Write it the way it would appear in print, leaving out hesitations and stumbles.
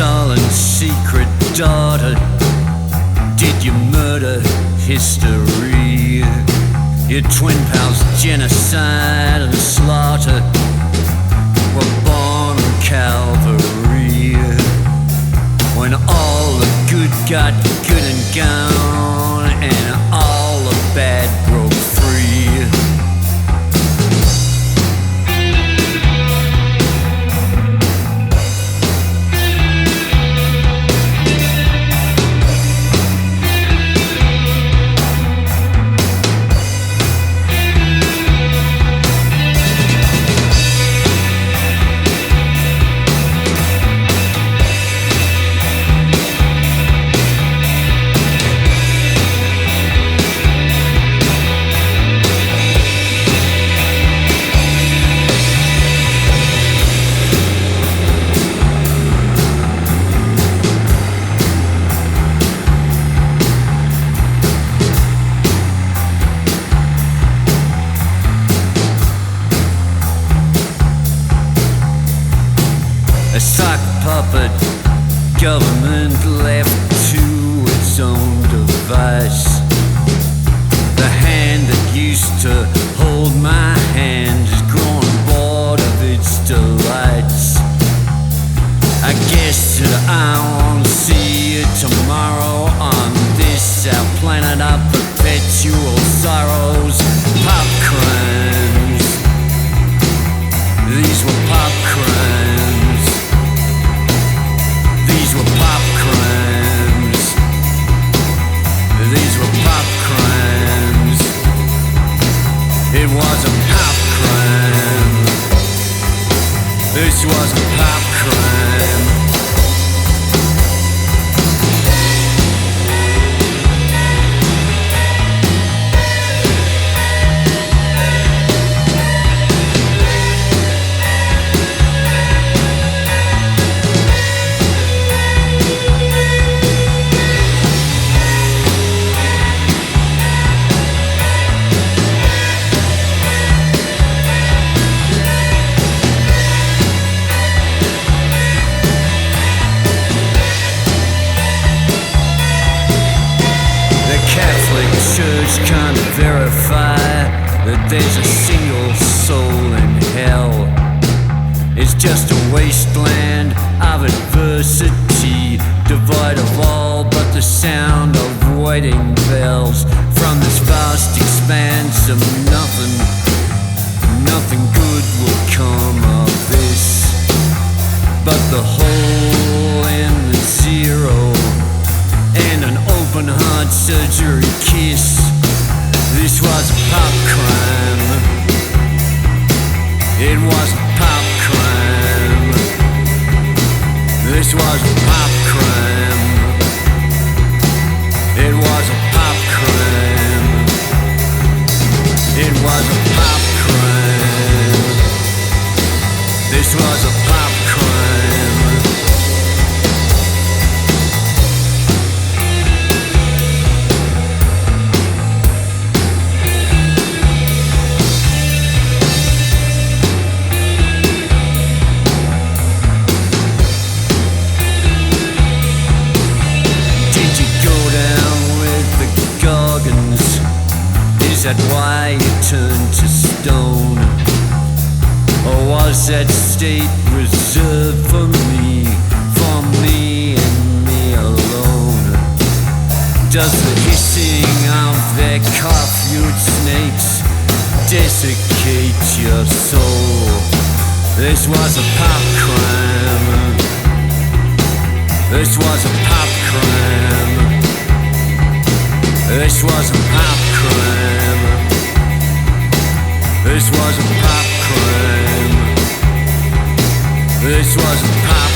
Stalin's secret daughter? Did you murder history? Your twin pals, genocide and slaughter, were born on Calvary. When all the good got good and gone, and all the bad broke free. A sock puppet government left to its own device. The hand that used to hold my hand is growing bored of its delights. I guess that I won't see you tomorrow on this our planet of perpetual sorrows. Pop crimes. These were pop crimes. These were pop crimes. These were pop crimes. It was a pop crime. This was a pop crime. Church can't verify that there's a single soul in hell. It's just a wasteland of adversity, devoid of all but the sound of waiting bells. From this vast expanse of nothing, nothing good will come of this, but the hole in the zero and an open heart surgery kiss. This was a pop crime. It was a pop crime. This was a pop crime. It was a pop crime. It was a pop crime. This was a pop crime. Is that why you turned to stone? Or was that state reserved for me and me alone? Does the hissing of their curfewed snakes desiccate your soul? This was a pop crime. This was a pop crime. This was a pop crime. This was a pop crime. This was a pop